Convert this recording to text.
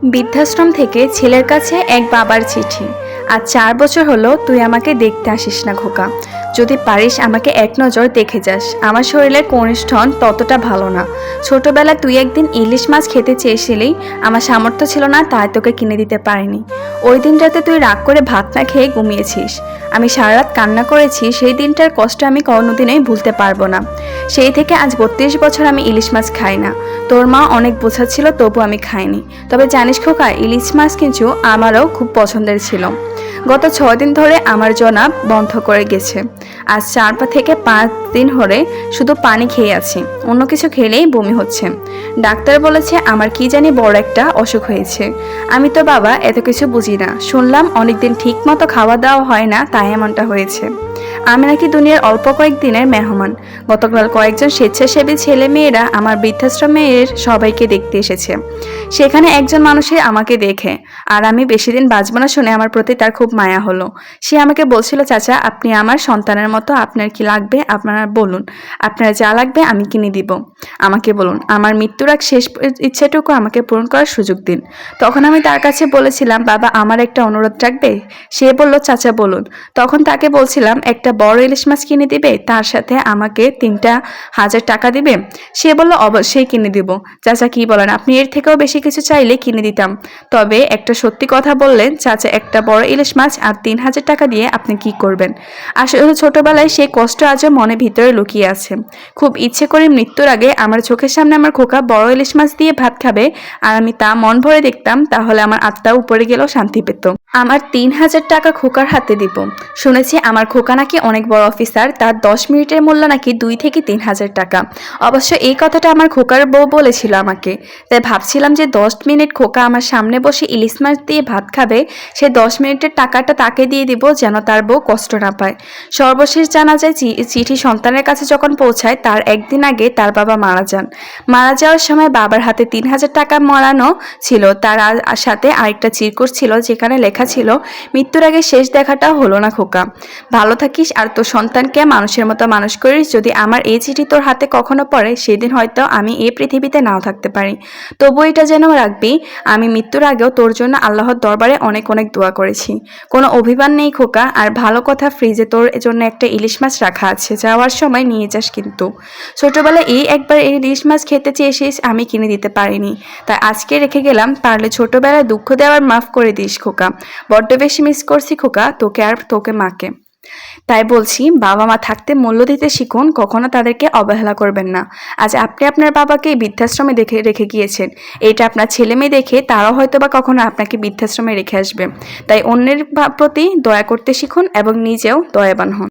বৃদ্ধাশ্রম থেকে ছেলের কাছে এক বাবার চিঠি। আজ 4 বছর হলো তুই আমাকে দেখতে আসিস না খোকা। যদি পারিস আমাকে এক নজর দেখে যাস। আমার শরীরের কনিষ্ঠন ততটা ভালো না। ছোটবেলায় তুই একদিন ইলিশ মাছ খেতে চেয়েছিলি, আমার সামর্থ্য ছিল না তাই তোকে কিনে দিতে পারিনি। ওই দিনটাতে তুই রাগ করে ভাত না খেয়ে ঘুমিয়েছিস। আমি সারা রাত কান্না করেছি, সেই দিনটার কষ্ট আমি কোনোদিনই ভুলতে পারবো না। সেই থেকে আজ 32 বছর আমি ইলিশ মাছ খাই না। তোর মা অনেক বোঝাচ্ছিল তবু আমি খাইনি। তবে জানিস খোকা, ইলিশ মাছ কিন্তু আমারও খুব পছন্দের ছিল। গত 6 দিন ধরে আমার জনাব বন্ধ করে গেছে। আজ 4 থেকে 5 দিন ধরে শুধু পানি খেয়ে আছি, অন্য কিছু খেলেই বমি হচ্ছে। ডাক্তার বলেছে আমার কি জানি বড় একটা অসুখ হয়েছে। আমি তো বাবা এত কিছু বুঝি না, শুনলাম অনেকদিন ঠিক মতো খাওয়া দাওয়া হয় না তাই এমনটা হয়েছে। আমি নাকি দুনিয়ার অল্প কয়েকদিনের মেহমান। গতকাল কয়েকজন স্বেচ্ছাসেবী ছেলে মেয়েরা আমার বৃদ্ধাশ্রমের সবাইকে দেখতে এসেছে। সেখানে একজন মানুষের আমাকে দেখে আর আমি বেশি দিন বাঁচব না শুনে আমার প্রতি তার খুব মায়া হলো। সে আমাকে বলছিল, চাচা আপনি আমার সন্তানের মতো, আপনার কি লাগবে আপনারা বলুন, আপনার যা লাগবে আমি কিনে দিব। আমাকে বলুন, আমার মৃত্যুর আগ শেষ ইচ্ছেটুকু আমাকে পূরণ করার সুযোগ দিন। তখন আমি তার কাছে বলেছিলাম, বাবা আমার একটা অনুরোধ রাখবে? সে বলল, চাচা বলুন। তখন তাকে বলছিলাম একটা বড় ইলিশ মাছ কিনে দিবে, তার সাথে আমাকে 3,000 টাকা দিবে। সে বলল অবশ্যই কিনে দিব। চাচা কি বলেন, আপনি এর থেকেও বেশি কিছু চাইলে কিনে দিতাম। তবে একটা সত্যি কথা বললেন, চাচা একটা বড় ইলিশ মাছ আর 3,000 টাকা দিয়ে আপনি কি করবেন? আসলে ছোটবেলায় সেই কষ্ট আজও মনে ভিতরে লুকিয়ে আছে। খুব ইচ্ছে করে মৃত্যুর আগে আমার চোখের সামনে আমার খোকা বড় ইলিশ মাছ দিয়ে ভাত খাবে আর আমি তা মন ভরে দেখতাম, তাহলে আমার আত্মা উপরে গেলেও শান্তি পেত। আমার 3,000 টাকা খোকার হাতে দিব। শুনেছি আমার খোকা নাকি অনেক বড় অফিসার, তার 10 মিনিটের মূল্য নাকি 2 থেকে 3,000 টাকা। অবশ্য এই কথাটা আমার খোকার বউ বলেছিল আমাকে। তাই ভাবছিলাম যে 10 মিনিট খোকা আমার সামনে বসে ইলিশ মাছ দিয়ে ভাত খাবে, সে 10 মিনিটের টাকাটা তাকে দিয়ে দিব যেন তার বউ কষ্ট না পায়। সর্বশেষ জানা যায় চিঠি সন্তানের কাছে যখন পৌঁছায় তার একদিন আগে তার বাবা মারা যান। মারা যাওয়ার সময় বাবার হাতে 3,000 টাকা মরানো ছিল, তার সাথে আরেকটা চিরকুট ছিল যেখানে লেখা ছিল, মৃত্যুর আগে শেষ দেখাটাও হলো না খোকা, ভালো থাকিস আর তোর সন্তানকে মানুষের মতো মানুষ করিস। যদি আমার এই চিঠি তোর হাতে কখনো পড়ে, সেদিন হয়তো আমি এই পৃথিবীতে নাও থাকতে পারি। তবু এটা যেন রাখবি, আমি মৃত্যুর আগেও তোর জন্য আল্লাহর দরবারে অনেক অনেক দোয়া করেছি। কোনো অভিমান নেই খোকা, আর ভালো কথা, ফ্রিজে তোর জন্য একটা ইলিশ মাছ রাখা আছে, যাওয়ার সময় নিয়ে যাস কিন্তু। ছোটবেলায় এই একবার এই ইলিশ মাছ খেতে চেয়েছিস, আমি কিনে দিতে পারিনি, তাই আজকে রেখে গেলাম। পারলে ছোটবেলায় দুঃখ দেওয়ার মাফ করে দিস খোকা, বড্ড বেশি মিস করছি খোকা তোকে আর তোকে মাকে। তাই বলছি, বাবা মা থাকতে মূল্য দিতে শিখুন, কখনো তাদেরকে অবহেলা করবেন না। আজ আপনি আপনার বাবাকে বৃদ্ধাশ্রমে রেখে গিয়েছেন, এটা আপনার ছেলে মেয়ে দেখে তারাও হয়তো বা কখনো আপনাকে বৃদ্ধাশ্রমে রেখে আসবে। তাই অন্যের প্রতি দয়া করতে শিখুন এবং নিজেও দয়াবান হন।